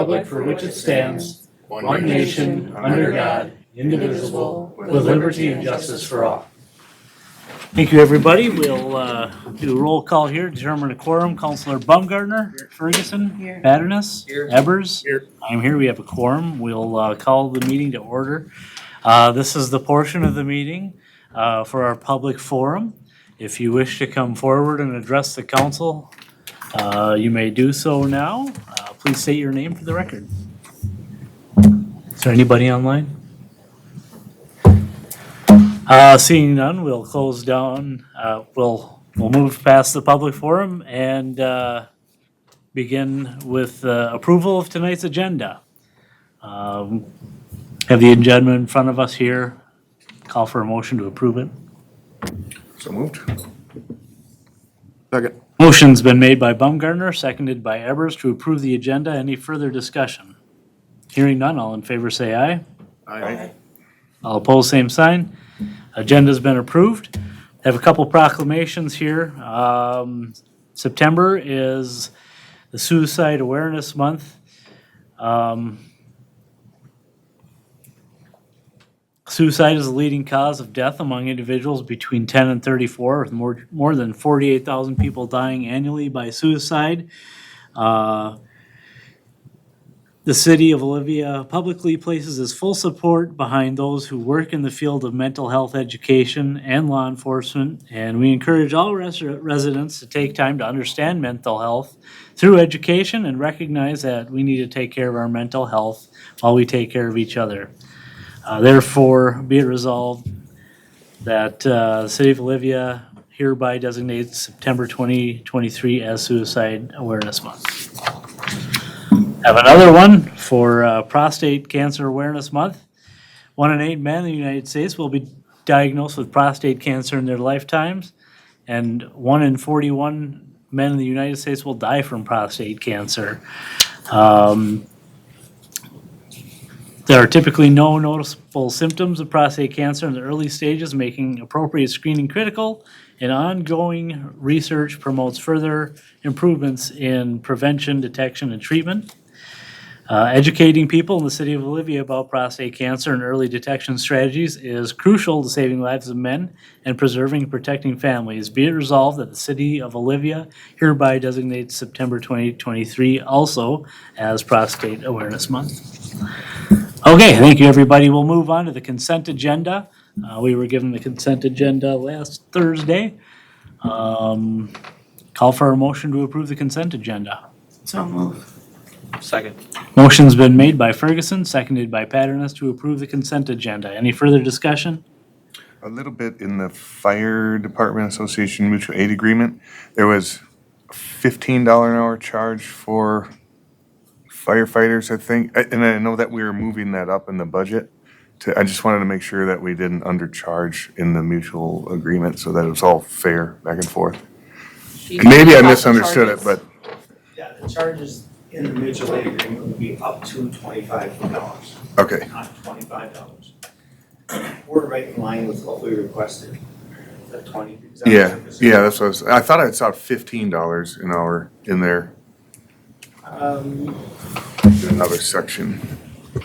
republic for which it stands, one nation, under God, indivisible, with liberty and justice for all. Thank you, everybody. We'll do a roll call here, determine a quorum. Councilor Baumgartner, Ferguson, Paternoss, Ebers. I'm here. We have a quorum. We'll call the meeting to order. This is the portion of the meeting for our public forum. If you wish to come forward and address the council, you may do so now. Please state your name for the record. Is there anybody online? Seeing none, we'll close down. We'll move past the public forum and begin with approval of tonight's agenda. Have the agenda in front of us here. Call for a motion to approve it. So moved. Second. Motion's been made by Baumgartner, seconded by Ebers to approve the agenda. Any further discussion? Hearing none, all in favor say aye. Aye. All opposed, same sign. Agenda's been approved. Have a couple proclamations here. September is the Suicide Awareness Month. Suicide is the leading cause of death among individuals between 10 and 34, with more than 48,000 people dying annually by suicide. The City of Olivia publicly places its full support behind those who work in the field of mental health education and law enforcement, and we encourage all residents to take time to understand mental health through education and recognize that we need to take care of our mental health while we take care of each other. Therefore, be it resolved that the City of Olivia hereby designates September 2023 as Suicide Awareness Month. Have another one for Prostate Cancer Awareness Month. 1 in 8 men in the United States will be diagnosed with prostate cancer in their lifetimes, and 1 in 41 men in the United States will die from prostate cancer. There are typically no noticeable symptoms of prostate cancer in the early stages, making appropriate screening critical, and ongoing research promotes further improvements in prevention, detection, and treatment. Educating people in the City of Olivia about prostate cancer and early detection strategies is crucial to saving lives of men and preserving and protecting families. Be it resolved that the City of Olivia hereby designates September 2023 also as Prostate Awareness Month. Okay, thank you, everybody. We'll move on to the consent agenda. We were given the consent agenda last Thursday. Call for a motion to approve the consent agenda. So move. Second. Motion's been made by Ferguson, seconded by Paternoss to approve the consent agenda. Any further discussion? A little bit in the Fire Department Association Mutual Aid Agreement, there was a $15 an hour charge for firefighters, I think. And I know that we were moving that up in the budget. I just wanted to make sure that we didn't undercharge in the mutual agreement so that it was all fair back and forth. And maybe I misunderstood it, but Yeah, the charges in the mutual aid agreement would be up to $25, okay. not $25. We're right in line with what we requested, the 20. Yeah, that's what I thought I saw $15 an hour in there, in another section.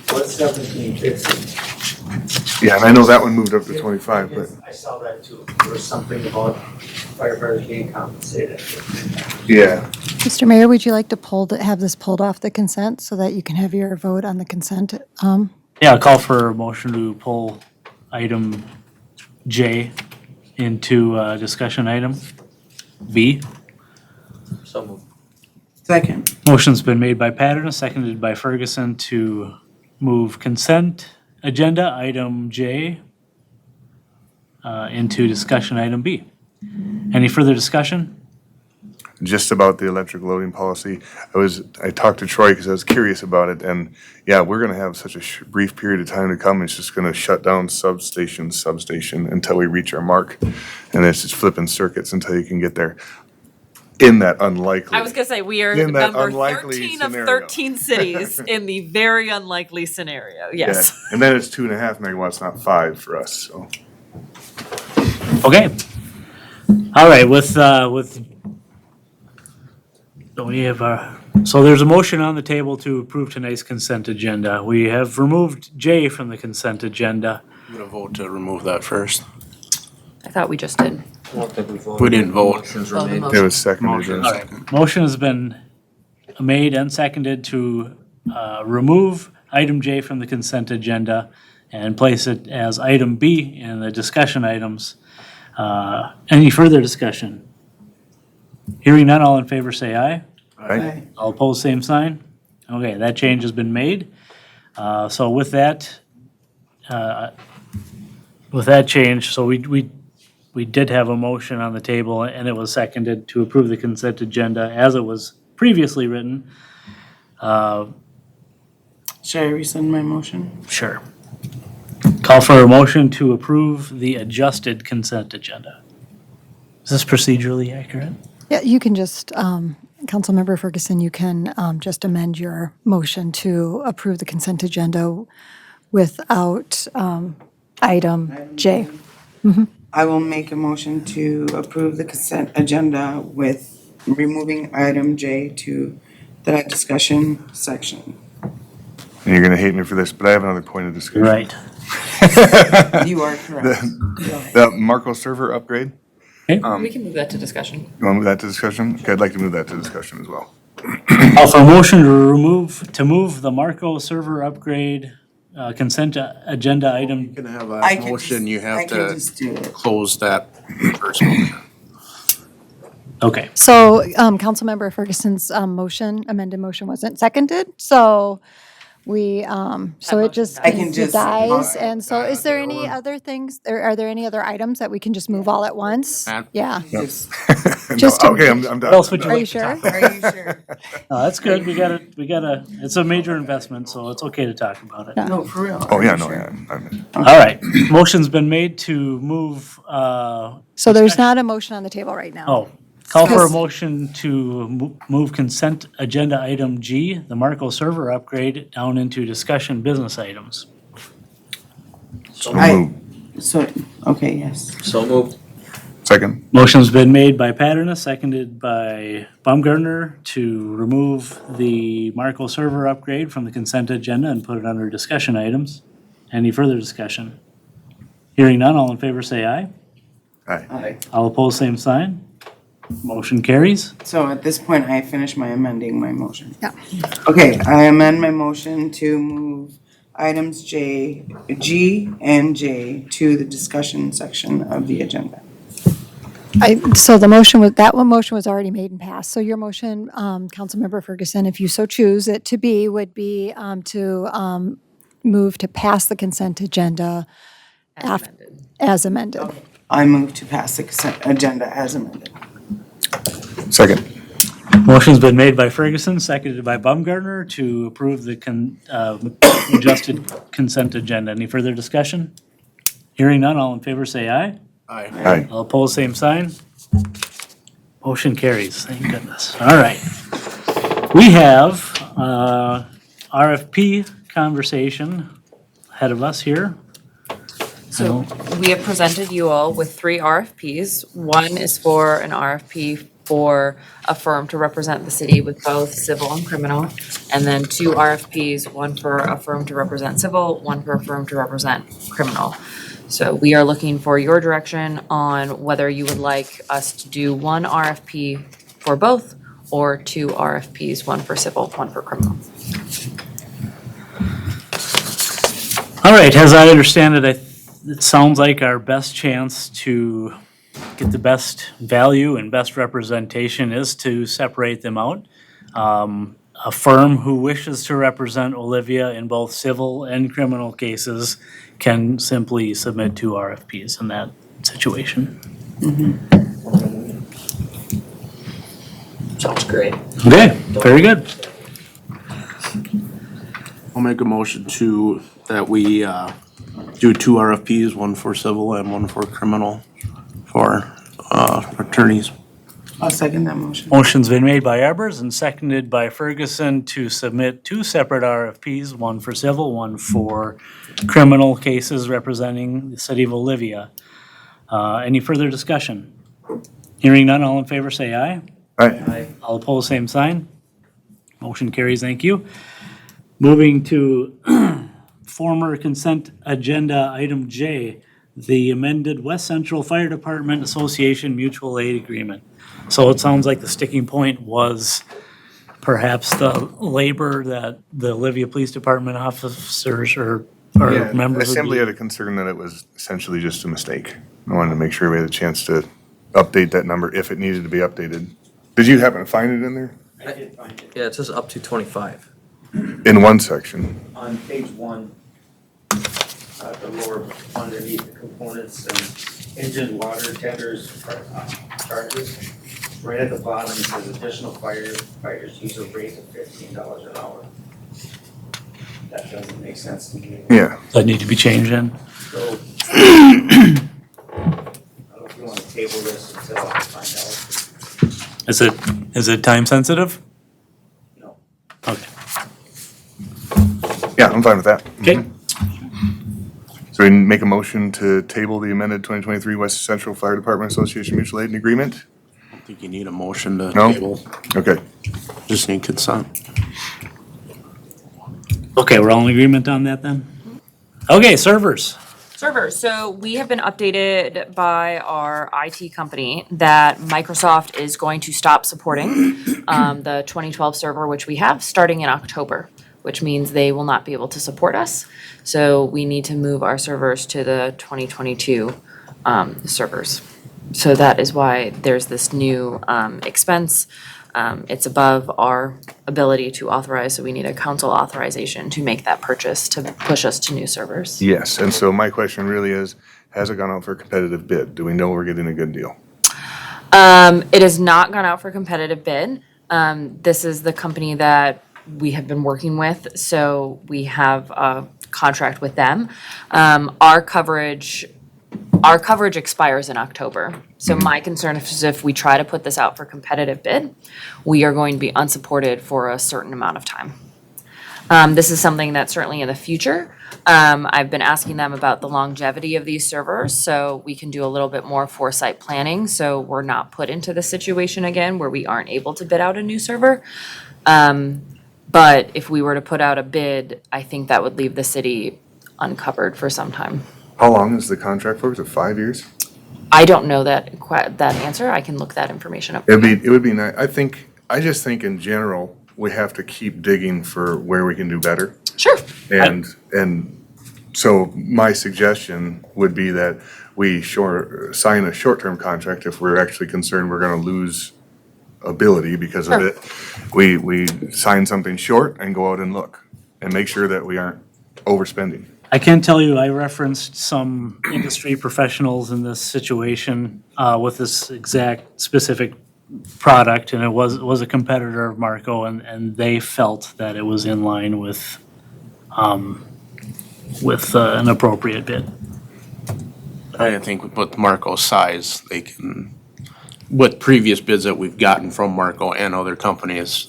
What's 1750? Yeah, and I know that one moved up to 25, but I saw that too. There was something about firefighters being compensated. yeah. Mr. Mayor, would you like to have this pulled off the consent so that you can have your vote on the consent? Yeah, I'll call for a motion to pull item J into discussion item B. So moved. Second. Motion's been made by Paternoss, seconded by Ferguson to move consent agenda item J into discussion item B. Any further discussion? Just about the electric loading policy. I talked to Troy because I was curious about it, and yeah, we're gonna have such a brief period of time to come. It's just gonna shut down substation until we reach our mark, and it's just flipping circuits until you can get there. In that unlikely. I was gonna say, we are In that number unlikely 13 scenario. of 13 cities in the very unlikely scenario, yes. Yeah. And then it's 2.5 megawatts, not 5 for us, so. Okay. All right, we have So there's a motion on the table to approve tonight's consent agenda. We have removed J from the consent agenda. I'm gonna vote to remove that first. I thought we just did. I don't think we voted. We didn't vote. Motions were made. It was seconded. Motion. yes. Motion has been made and seconded to remove item J from the consent agenda and place it as item B in the discussion items. Any further discussion? Hearing none, all in favor say aye. Aye. All opposed, same sign. Okay, that change has been made. So with that change, so we did have a motion on the table and it was seconded to approve the consent agenda as it was previously written. Should I rescind my motion? Sure. Call for a motion to approve the adjusted consent agenda. Is this procedurally accurate? Yeah, you can just, Councilmember Ferguson, you can just amend your motion to approve the consent agenda without item J. I will make a motion to approve the consent agenda with removing item J to the discussion section. And you're gonna hate me for this, but I have another point of discussion. Right. You are correct. The Marco server upgrade, We can move that to discussion. you wanna move that to discussion? Okay, I'd like to move that to discussion as well. Call for a motion to move the Marco server upgrade consent agenda You item. can have I a can motion, you I have can to just do it. close that first motion. So Okay. Councilmember Ferguson's amended motion wasn't seconded, so we, so it just I can just- dies. And so is there any other things, or are there any other items that we can just move all at once? Matt? Yeah. Just- No, Just to- okay, I'm done. What else would you Are like you to sure? talk about? Are you sure? That's good. We gotta, it's a major investment, so it's okay to talk about it. Yeah. No, for real. Oh, Are yeah, you no, sure? yeah. I'm- All right. Motion's been made to move, So there's not a motion on the table right now. oh, call for a Yes. motion to move consent agenda item G, the Marco server upgrade, down into discussion business items. So I- moved. So, okay, yes. So moved. Second, Motion's been made by Paterno, seconded by Baumgartner to remove the Marco server upgrade from the consent agenda and put it under discussion items. Any further discussion? Hearing none, all in favor say aye. aye. Aye. All opposed, same sign. Motion carries. So at this point, I finish my amending my motion. Yeah. Okay, I amend my motion to move items G and J to the discussion section of the agenda. So the motion was, that one motion was already made and passed. So your motion, Councilmember Ferguson, if you so choose it to be, would be to move to pass the consent agenda As amended. as amended. I move to pass the consent agenda as amended. Second, Motion's been made by Ferguson, seconded by Baumgartner to approve the adjusted consent agenda. Any further discussion? Hearing none, all in favor say aye. Aye. aye. All opposed, same sign. Motion carries, thank goodness. All right. We have RFP conversation ahead of us here. So we have presented you all with 3 RFPs. One is for an RFP for a firm to represent the city with both civil and criminal. And then 2 RFPs, one for a firm to represent civil, one for a firm to represent criminal. So we are looking for your direction on whether you would like us to do 1 RFP for both or 2 RFPs, one for civil, one for criminal. All right, as I understand it, it sounds like our best chance to get the best value and best representation is to separate them out. A firm who wishes to represent Olivia in both civil and criminal cases can simply submit 2 RFPs in that situation. Sounds great. Okay, very good. I'll make a motion that we do 2 RFPs, one for civil and one for criminal for attorneys. I'll second that motion. Motion's been made by Arbors and seconded by Ferguson to submit 2 separate RFPs, one for civil, one for criminal cases representing the city of Olivia. Any further discussion? Hearing none, all in favor say aye. Aye. All opposed, same sign. Motion carries, thank you. Moving to former consent agenda, item J, the amended West Central Fire Department Association Mutual Aid Agreement. So it sounds like the sticking point was perhaps the labor that the Olivia Police Department officers or members would Assembly be. had a concern that it was essentially just a mistake. I wanted to make sure we had a chance to update that number if it needed to be updated. Did you happen to find it in there? I did find it Yeah, it says up to 25. In one section? on page 1, the lower underneath the components and engine, water, tenders, charges. Right at the bottom, it says additional firefighters use a rate of $15 an hour. That doesn't make sense to me. Yeah. That need to be changed in. So, I don't know if you want to table this until I find Is it time sensitive? out. No. Okay. Yeah, I'm fine with that. Okay. So we make a motion to table the amended 2023 West Central Fire Department Association Mutual Aid Agreement? I think you need a motion to No? table, Okay. just need consent. Okay, we're all in agreement on that then? Okay, servers. Servers, so we have been updated by our IT company that Microsoft is going to stop supporting the 2012 server, which we have, starting in October, which means they will not be able to support us. So we need to move our servers to the 2022 servers. So that is why there's this new expense. It's above our ability to authorize, so we need a council authorization to make that purchase to push us to new servers. Yes, and so my question really is, has it gone out for a competitive bid? Do we know we're getting a good deal? It has not gone out for competitive bid. This is the company that we have been working with, so we have a contract with them. Our coverage expires in October. So my concern is if we try to put this out for competitive bid, we are going to be unsupported for a certain amount of time. This is something that certainly in the future, I've been asking them about the longevity of these servers, so we can do a little bit more foresight planning, so we're not put into the situation again where we aren't able to bid out a new server. But if we were to put out a bid, I think that would leave the city uncovered for some time. How long is the contract for? Is it 5 years? I don't know that answer. I can look that information up. It would be nice. I just think in general, we have to keep digging for where we can do better. Sure. And so my suggestion would be that we sign a short-term contract if we're actually concerned we're gonna lose ability because of Sure. it. We sign something short and go out and look and make sure that we aren't overspending. I can tell you, I referenced some industry professionals in this situation with this exact specific product, and it was a competitor of Marco, and they felt that it was in line with an appropriate bid. I think with Marco's size, they can, with previous bids that we've gotten from Marco and other companies,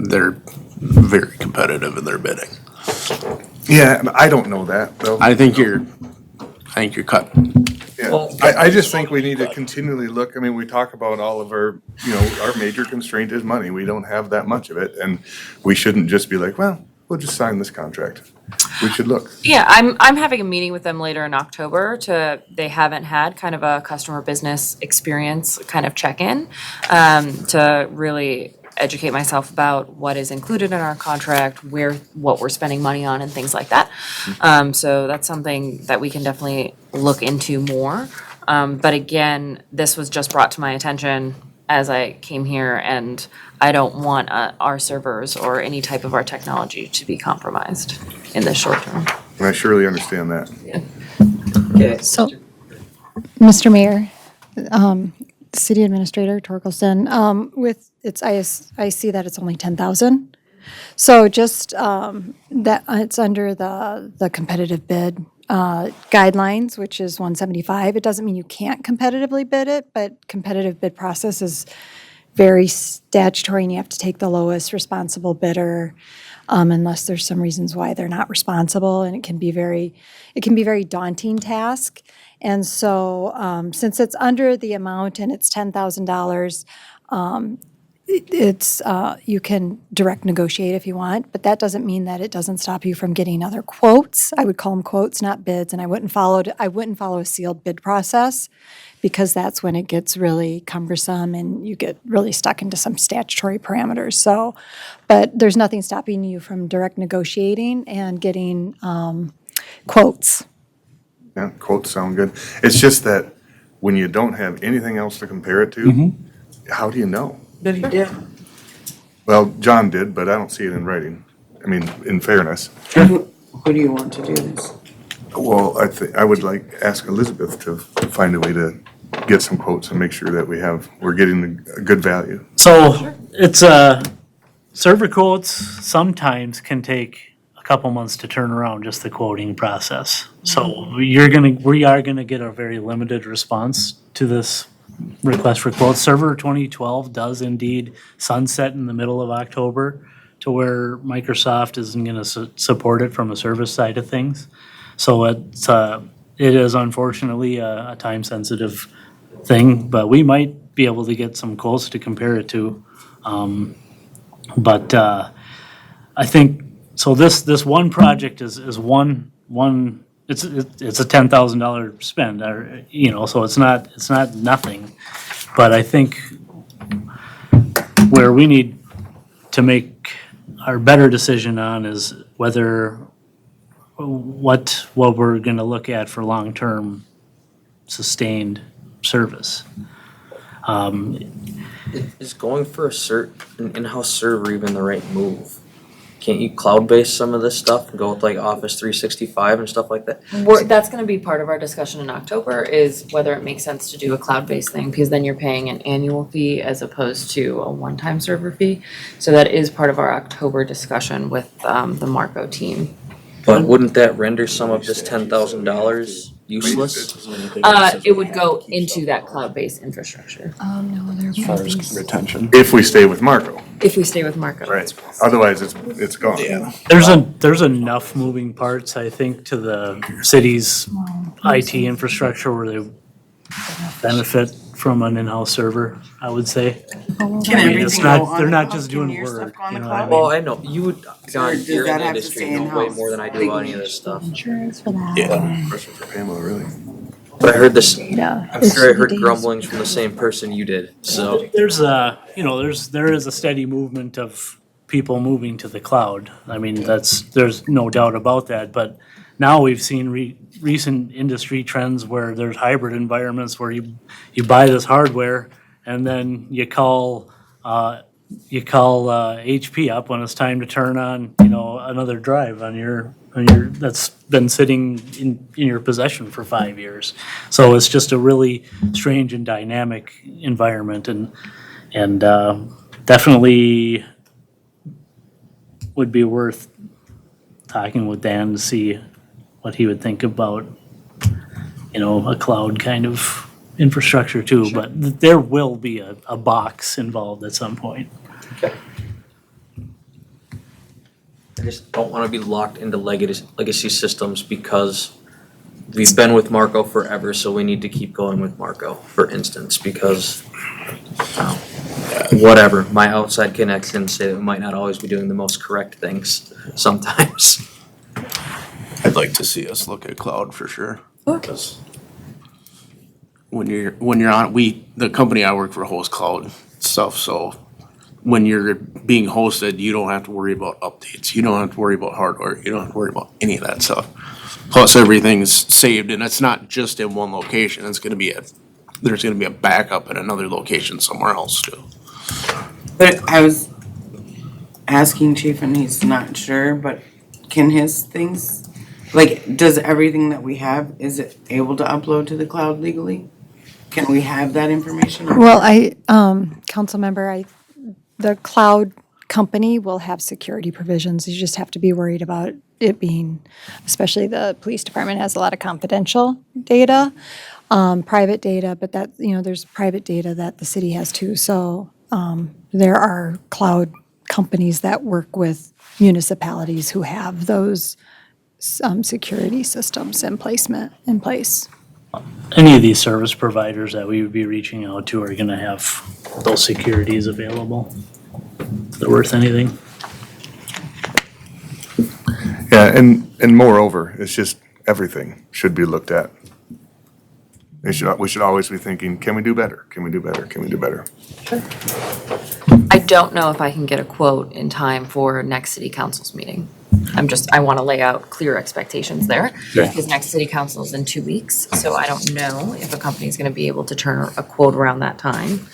they're very competitive in their bidding. Yeah, I don't know that though. I think you're cut. Yeah. Well- I just think we need to continually look, I mean, we talk about all of our, our major constraint is money. We don't have that much of it, and we shouldn't just be like, well, we'll just sign this contract. We should look. Yeah, I'm having a meeting with them later in October they haven't had kind of a customer business experience kind of check-in, to really educate myself about what is included in our contract, what we're spending money on and things like that. So that's something that we can definitely look into more. But again, this was just brought to my attention as I came here, and I don't want our servers or any type of our technology to be compromised in the short term. And I surely understand that. Okay. So, Mr. Mayor, City Administrator Torkelson, I see that it's only 10,000. So just that it's under the competitive bid guidelines, which is 175. It doesn't mean you can't competitively bid it, but competitive bid process is very statutory, and you have to take the lowest responsible bidder, unless there's some reasons why they're not responsible, and it can be very daunting task. And so, since it's under the amount and it's $10,000, it's, you can direct negotiate if you want, but that doesn't mean that it doesn't stop you from getting other quotes. I would call them quotes, not bids, and I wouldn't follow a sealed bid process, because that's when it gets really cumbersome and you get really stuck into some statutory parameters. So, but there's nothing stopping you from direct negotiating and getting quotes. Yeah, quotes sound good. It's just that when you don't have anything else to compare it to, how do you know? But he did. Well, John did, but I don't see it in writing. I mean, in fairness. Who do you want to do this? Well, I would ask Elizabeth to find a way to get some quotes and make sure that we're getting a good value. So it's server quotes sometimes can take a couple months to turn around, just the quoting process. So we are gonna get a very limited response to this request for quotes. Server 2012 does indeed sunset in the middle of October, to where Microsoft isn't gonna support it from a service side of things. So it is unfortunately a time-sensitive thing, but we might be able to get some quotes to compare it to. But I think, so this one project is one, it's a $10,000 spend, or, so it's not nothing. But I think where we need to make our better decision on is whether, what we're gonna look at for long-term sustained service. Is going for an in-house server even the right move? Can't you cloud-base some of this stuff and go with like Office 365 and stuff like that? That's gonna be part of our discussion in October, is whether it makes sense to do a cloud-based thing, because then you're paying an annual fee as opposed to a one-time server fee. So that is part of our October discussion with the Marco team. But wouldn't that render some of this $10,000 useless? It would go into that cloud-based infrastructure, No, there As far as retention. If we stay with Marco. if we stay with Marco. Right. Otherwise, it's gone. Yeah. There's enough moving parts, I think, to the city's IT infrastructure where they benefit from an in-house server, I would say. Can mean, it's everything not- go on they're the not cloud? just Can doing your stuff work, go on you the know what I cloud? mean? Well, I know, you would, John, does you're in that the have to industry, stay you know way in-house? more than I do on any of this stuff. Insurance for that. Yeah. Question for Pamela, really. But I heard this, Data. I'm sure I heard grumblings from the same person you did, so. There's there is a steady movement of people moving to the cloud. I mean, there's no doubt about that, but now we've seen recent industry trends where there's hybrid environments where you buy this hardware and then you call HP up when it's time to turn on, another drive on your that's been sitting in your possession for 5 years. So it's just a really strange and dynamic environment, and definitely would be worth talking with Dan to see what he would think about, a cloud kind of infrastructure too, but there will be a box involved at some point. I just don't wanna be locked into legacy systems because we've been with Marco forever, so we need to keep going with Marco, for instance, because whatever, my outside connections say that we might not always be doing the most correct things sometimes. I'd like to see us look at cloud for sure. Because when you're on, the company I work for hosts cloud stuff, so when you're being hosted, you don't have to worry about updates. You don't have to worry about hardware. You don't have to worry about any of that stuff. Plus, everything's saved, and it's not just in one location. There's gonna be a backup at another location somewhere else too. But I was asking Chief and he's not sure, but can his things, does everything that we have, is it able to upload to the cloud legally? Can we have that information? Well, council member, the cloud company will have security provisions. You just have to be worried about it being, especially the police department has a lot of confidential data, private data, but there's private data that the city has too. So there are cloud companies that work with municipalities who have those security systems in place. any of these service providers that we would be reaching out to are gonna have those securities available. Is it worth anything? Yeah, and moreover, it's just everything should be looked at. We should always be thinking, can we do better? Can we do better? Can we do better? I don't know if I can get a quote in time for next city council's meeting. I want to lay out clear expectations there. Okay. Because next city council is in 2 weeks, so I don't know if a company's going to be able to turn a quote around that time.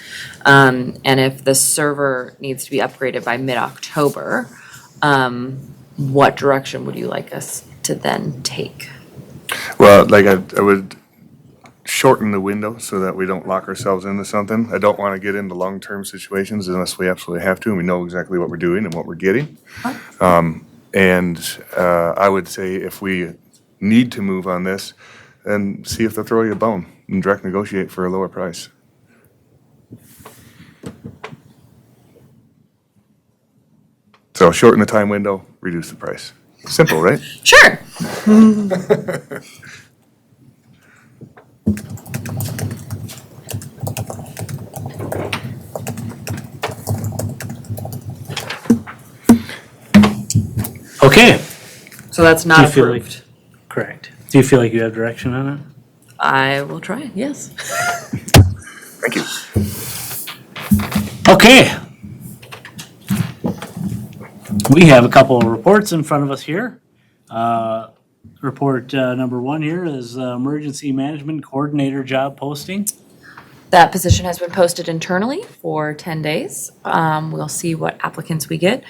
And if the server needs to be upgraded by mid-October, what direction would you like us to then take? Well, like I would shorten the window so that we don't lock ourselves into something. I don't want to get into long-term situations unless we absolutely have to, and we know exactly what we're doing and what we're getting. I would say if we need to move on this, then see if they'll throw you a bone and direct negotiate for a lower price. So shorten the time window, reduce the price. Simple, right? Sure. Okay. So that's Do not you feel like- approved. Correct. Do you feel like you have direction on it? I will try, yes. Thank you. Okay. We have a couple of reports in front of us here. Report number 1 here is Emergency Management Coordinator job posting. That position has been posted internally for 10 days. We'll see what applicants we get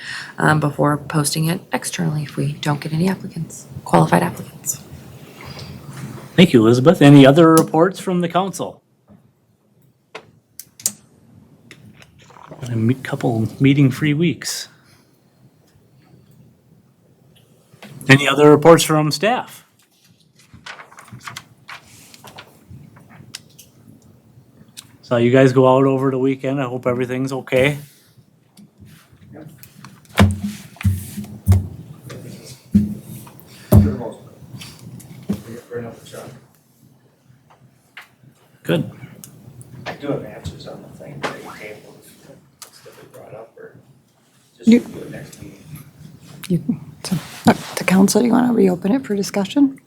before posting it externally if we don't get any applicants, qualified applicants. Thank you, Elizabeth. Any other reports from the council? A couple meeting-free weeks. Any other reports from staff? Saw you guys go out over the weekend. I hope everything's okay. For the most part. Bring up the truck. Good. I do have answers on the thing that you tabled, stuff we brought up, or just You- do it next meeting. The council, you want to reopen it for discussion?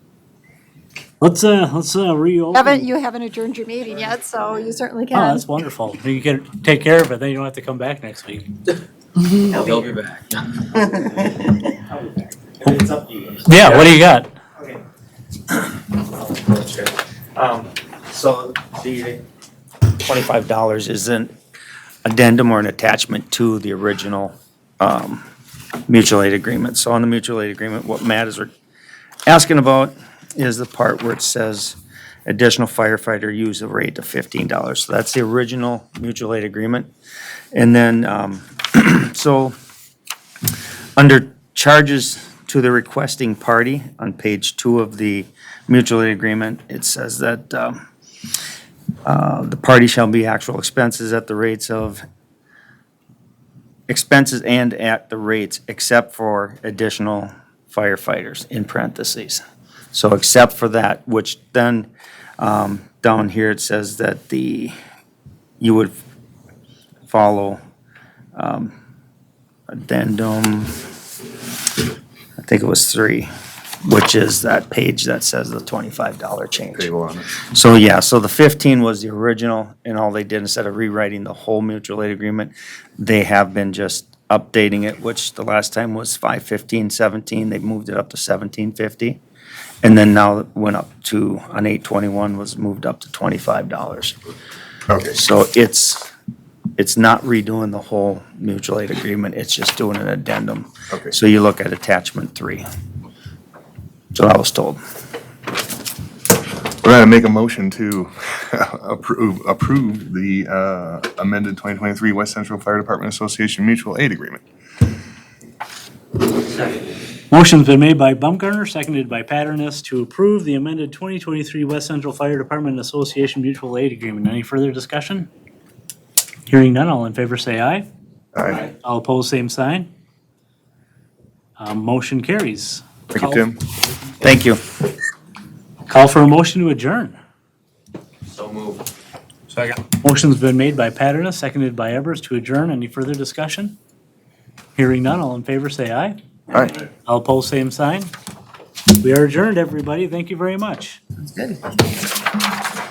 Let's reopen. You haven't adjourned your meeting yet, so you certainly Oh, can. that's wonderful. You can take care of it, then you don't have to come back next week. They'll be back. I'll be back. It's up to you. Yeah, what do you got? Okay. So the $25 is an addendum or an attachment to the original mutual aid agreement. So on the mutual aid agreement, what Matt is asking about is the part where it says additional firefighter use a rate of $15. So that's the original mutual aid agreement. And then, so under charges to the requesting party on page 2 of the mutual aid agreement, it says that the party shall be actual expenses at the rates of expenses and at the rates except for additional firefighters in parentheses. So except for that, which then down here it says that you would follow addendum, I think it was 3, which is that page that says the $25 change. Table on it. So yeah, so the 15 was the original, and all they did, instead of rewriting the whole mutual aid agreement, they have been just updating it, which the last time was 5/15/17, they moved it up to 17/50. And then now it went up to, on 8/21, was moved up to $25. Okay. So it's not redoing the whole mutual aid agreement, it's just doing an addendum. Okay. So you look at attachment 3. So I was told. We're gonna make a motion to approve the amended 2023 West Central Fire Department Association Mutual Aid Agreement. Motion's been made by Baumgartner, seconded by Paternoss to approve the amended 2023 West Central Fire Department Association Mutual Aid Agreement. Any further discussion? Hearing none, all in favor say aye. Aye. All opposed, same sign. Motion carries. Thank you, Tim. Thank you. Call for a motion to adjourn. moved. Second. Motion's been made by Paterno, seconded by Evers to adjourn. Any further discussion? Hearing none, all in favor say aye. All right. All opposed, same sign. We are adjourned, everybody. Thank you very much. That's good.